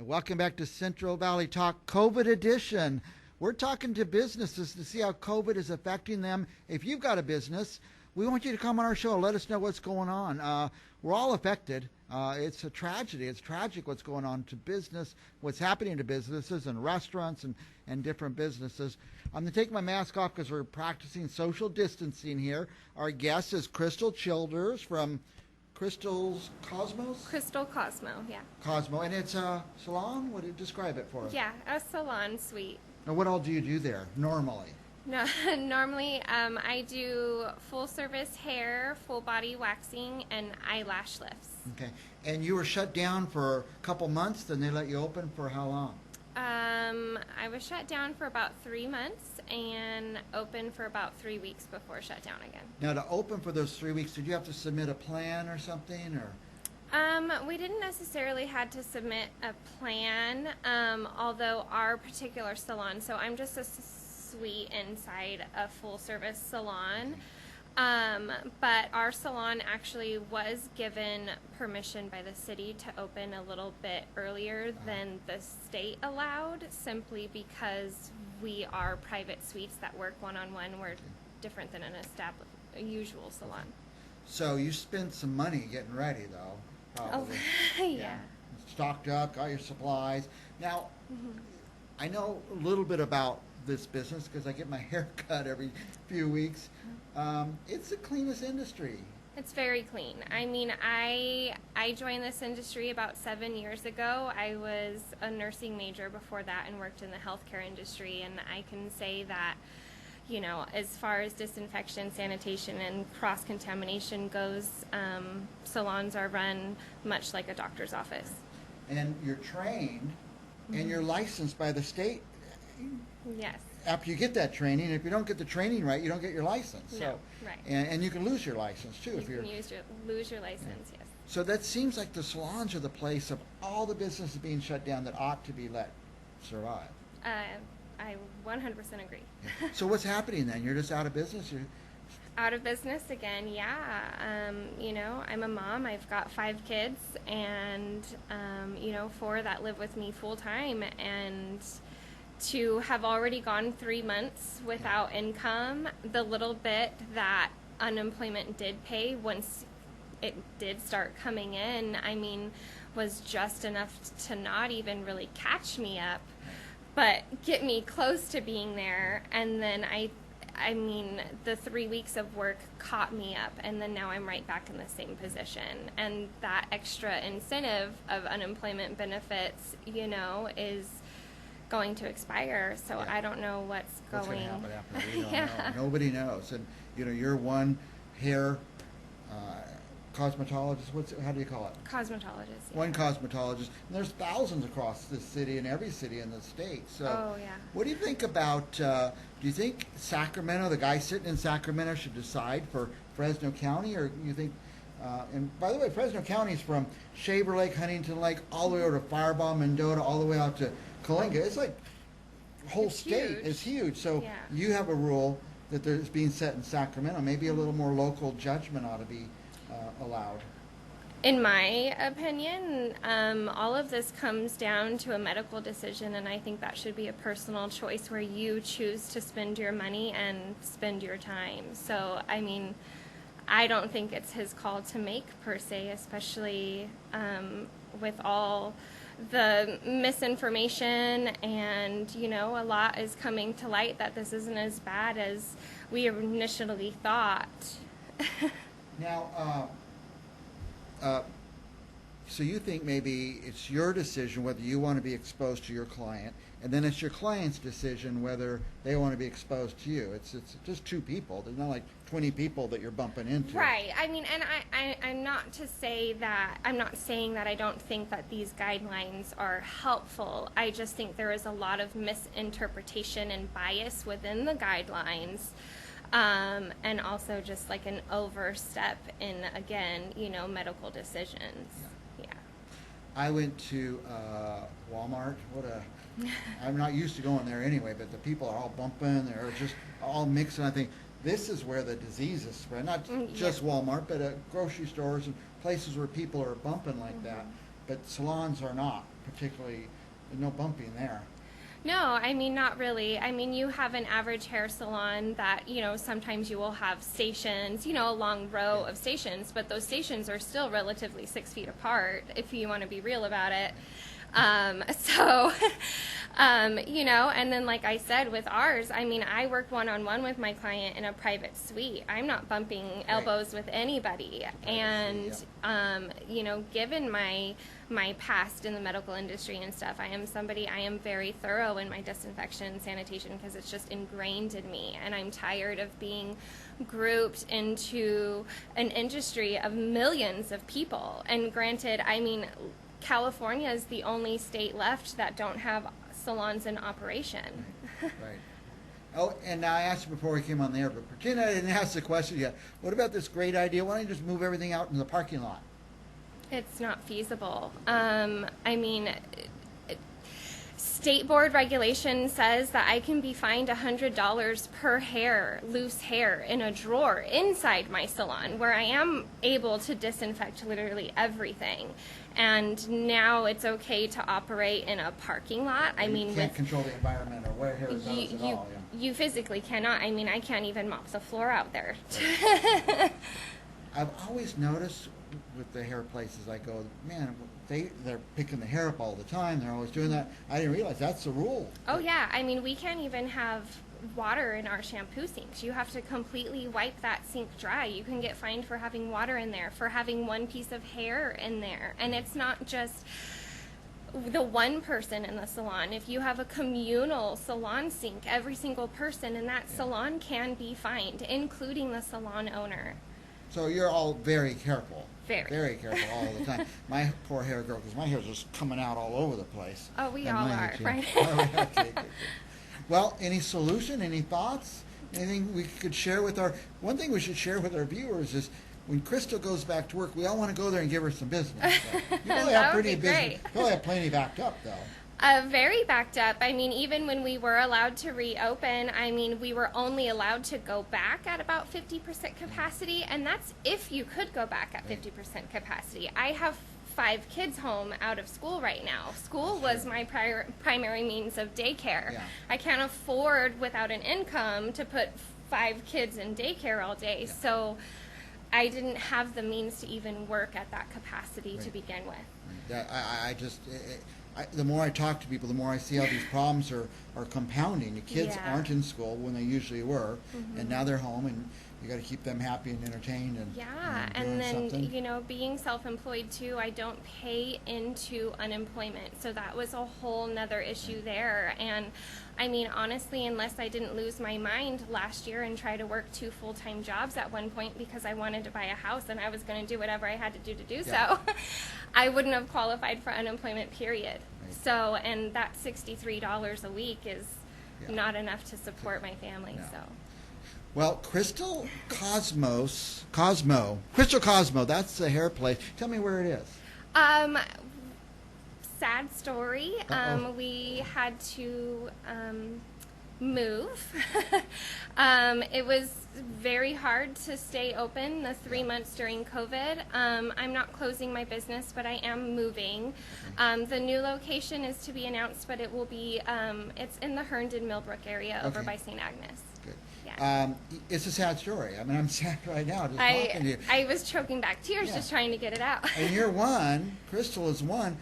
Welcome back to Central Valley Talk COVID edition. We're talking to businesses to see how COVID is affecting them. If you've got a business, we want you to come on our show and let us know what's going on. We're all affected. It's a tragedy. It's tragic what's going on to business, what's happening to businesses and restaurants and different businesses. I'm going to take my mask off because we're practicing social distancing here. Our guest is Crystal Childers from Crystal's Cosmos? Crystal Cosmo, yeah. Cosmo, and it's a salon? What do you describe it for us? Yeah, a salon suite. Now, what all do you do there normally? No, normally I do full service hair, full body waxing, and eyelash lifts. Okay, and you were shut down for a couple months, then they let you open for how long? I was shut down for about 3 months and open for about 3 weeks before shut down again. Now, to open for those 3 weeks, did you have to submit a plan or something, or? We didn't necessarily had to submit a plan, although our particular salon, so I'm just a suite inside a full service salon. But our salon actually was given permission by the city to open a little bit earlier than the state allowed, simply because we are private suites that work one-on-one. We're different than a usual salon. So you spent some money getting ready, though, probably. Oh, yeah. Stocked up, got your supplies. Now, I know a little bit about this business because I get my hair cut every few weeks. It's the cleanest industry. It's very clean. I mean, I joined this industry about 7 years ago. I was a nursing major before that and worked in the healthcare industry, and I can say that, you know, as far as disinfection, sanitation, and cross-contamination goes, salons are run much like a doctor's office. And you're trained and you're licensed by the state. Yes. After you get that training, if you don't get the training right, you don't get your license. No, so, right. And you can lose your license too if You you're. can lose your license, yes. So that seems like the salons are the place of all the businesses being shut down that ought to be let survive. I 100% agree. So what's happening then? You're just out of business? You're Out of business again, yeah. You know, I'm a mom. I've got 5 kids, and you know, 4 that live with me full time, and to have already gone 3 months without income, the little bit that unemployment did pay once it did start coming in, I mean, was just enough to not even really catch me up, but get me close to being there. And then I mean, the 3 weeks of work caught me up, and then now I'm right back in the same position. And that extra incentive of unemployment benefits, you know, is going to expire. So I don't know what's going to happen after. We don't know. Nobody knows. And you know, you're one hair cosmetologist. How do you call it? Cosmetologist. Yeah. One cosmetologist. And there's thousands across this city and every city in the state. So, oh, yeah. What do you think about? Do you think Sacramento, the guy sitting in Sacramento, should decide for Fresno County, or you think? And by the way, Fresno County is from Shaver Lake, Huntington Lake, all the way over to Firebaugh, Mendota, all the way out to Calinga. It's like the whole state is huge. So you have a rule that there's being set in Sacramento. Maybe a little more local judgment ought to be allowed. In my opinion, all of this comes down to a medical decision, and I think that should be a personal choice where you choose to spend your money and spend your time. So, I mean, I don't think it's his call to make per se, especially with all the misinformation, and you know, a lot is coming to light that this isn't as bad as we initially thought. Now, so you think maybe it's your decision whether you want to be exposed to your client, and then it's your client's decision whether they want to be exposed to you. It's just 2 people. There's not like 20 people that you're bumping into. Right. I mean, and I'm not to say that, I'm not saying that I don't think that these guidelines are helpful. I just think there is a lot of misinterpretation and bias within the guidelines. And also just like an overstep in, again, you know, medical decisions. Yeah. I went to Walmart. I'm not used to going there anyway, but the people are all bumping. They're just all mixing. I think this is where the disease is spread. Not just Walmart, but grocery stores and places where people are bumping like that. But salons are not. particularly, no bumping there. No, I mean, not really. I mean, you have an average hair salon that, sometimes you will have stations, a long row of stations, but those stations are still relatively 6 feet apart, if you want to be real about it. So, and then like I said, with ours, I mean, I work one-on-one with my client in a private suite. I'm not bumping elbows with anybody. And, given my past in the medical industry and stuff, I am very thorough in my disinfection and sanitation because it's just ingrained in me. And I'm tired of being grouped into an industry of millions of people. And granted, I mean, California is the only state left that don't have salons in operation. Right. Oh, and I asked you before we came on the air, but pretend I didn't ask the question yet. What about this great idea? Why don't you just move everything out in the parking lot? It's not feasible. I mean, state board regulation says that I can be fined $100 per hair, loose hair, in a drawer inside my salon, where I am able to disinfect literally everything. And now it's okay to operate in a parking lot. I mean, you can't control the environment or where hair goes at all. Yeah. You physically cannot. I mean, I can't even mop the floor out there. Right. I've always noticed with the hair places I go, man, they're picking the hair up all the time. They're always doing that. I didn't realize that's the rule. Oh, yeah. I mean, we can't even have water in our shampoo sinks. You have to completely wipe that sink dry. You can get fined for having water in there, for having one piece of hair in there. And it's not just the one person in the salon. If you have a communal salon sink, every single person in that salon can be fined, including the salon owner. So you're all very careful. Very careful all the time. My poor hair girl, because my hair's just coming out all over the place. Oh, we all are, right? Okay, good. Well, any solution, any thoughts? Anything we could share with one thing we should share with our viewers is when Crystal goes back to work, we all want to go there and give her some business. So you probably have pretty business. You probably have plenty backed up, though. Very backed up. I mean, even when we were allowed to reopen, I mean, we were only allowed to go back at about 50% capacity, and that's if you could go back at 50% capacity. I have 5 kids home out of school right now. School was my primary means of daycare. Yeah. I can't afford, without an income, to put 5 kids in daycare all day, so I didn't have the means to even work at that capacity to begin with. The more I talk to people, the more I see how these problems are compounding. The kids aren't in school when they usually were, and now they're home, and you got to keep them happy and entertained. And then something. Being self-employed too, I don't pay into unemployment, so that was a whole nother issue there. And I mean, honestly, unless I didn't lose my mind last year and try to work 2 full-time jobs at one point because I wanted to buy a house and I was going to do whatever I had to do so, I wouldn't have qualified for unemployment, period. Right. So, and that $63 a week is not enough to support my family. No. So. Well, Crystal Cosmo, that's the hair place. Tell me where it is. Sad story. We had to move. It was very hard to stay open the 3 months during COVID. I'm not closing my business, but I am moving. The new location is to be announced, but it will be, it's in the Herndon Millbrook area over by St. Agnes. Good. Yeah. It's a sad story. I mean, I'm sad right now just talking to you. I was choking back tears just trying to get it out. And you're one, Crystal is one.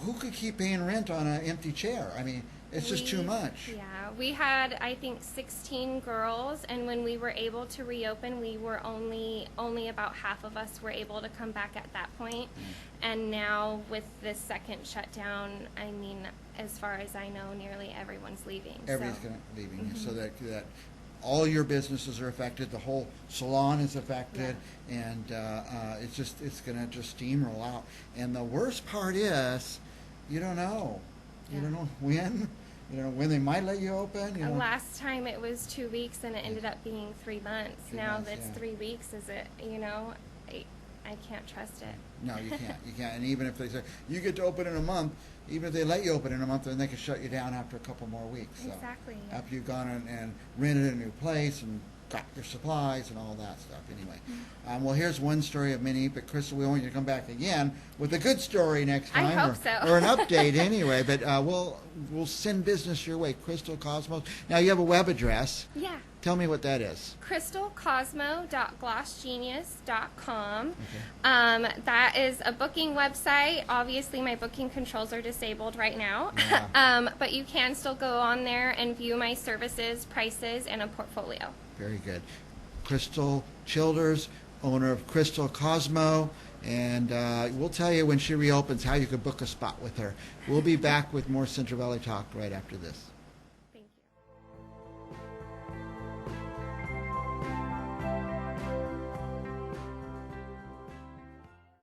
Who could keep paying rent on an empty chair? I mean, it's just too much. Yeah, we had, I think, 16 girls, and when we were able to reopen, we were only about half of us were able to come back at that point. And now with this second shutdown, I mean, as far as I know, nearly everyone's leaving. Everybody's leaving, so that all your businesses are affected. The whole salon is affected, and it's going to just steamroll out. And the worst part is, you don't know. You don't know when. You don't know when they might let you open. Last time it was 2 weeks, and it ended up being 3 months. Now that's 3 weeks. Is it? I can't trust it. No, you can't. You can't. And even if they say you get to open in a month, even if they let you open in a month, then they can shut you down after a couple more weeks. So exactly. after you've gone and rented a new place and got your supplies and all that stuff. Anyway, well, here's one story of many, but Crystal, we want you to come back again with a good story next I time, hope so. or an update anyway. But we'll send business your way, Crystal Cosmos. Now you have a web address. Yeah. Tell me what that is. crystalcosmo.glossgenius.com. Okay. That is a booking website. Obviously, my booking controls are disabled right now. Yeah. But you can still go on there and view my services, prices, and a portfolio. Very good. Crystal Childers, owner of Crystal Cosmo, and we'll tell you when she reopens how you can book a spot with her. We'll be back with more Central Valley Talk right after this.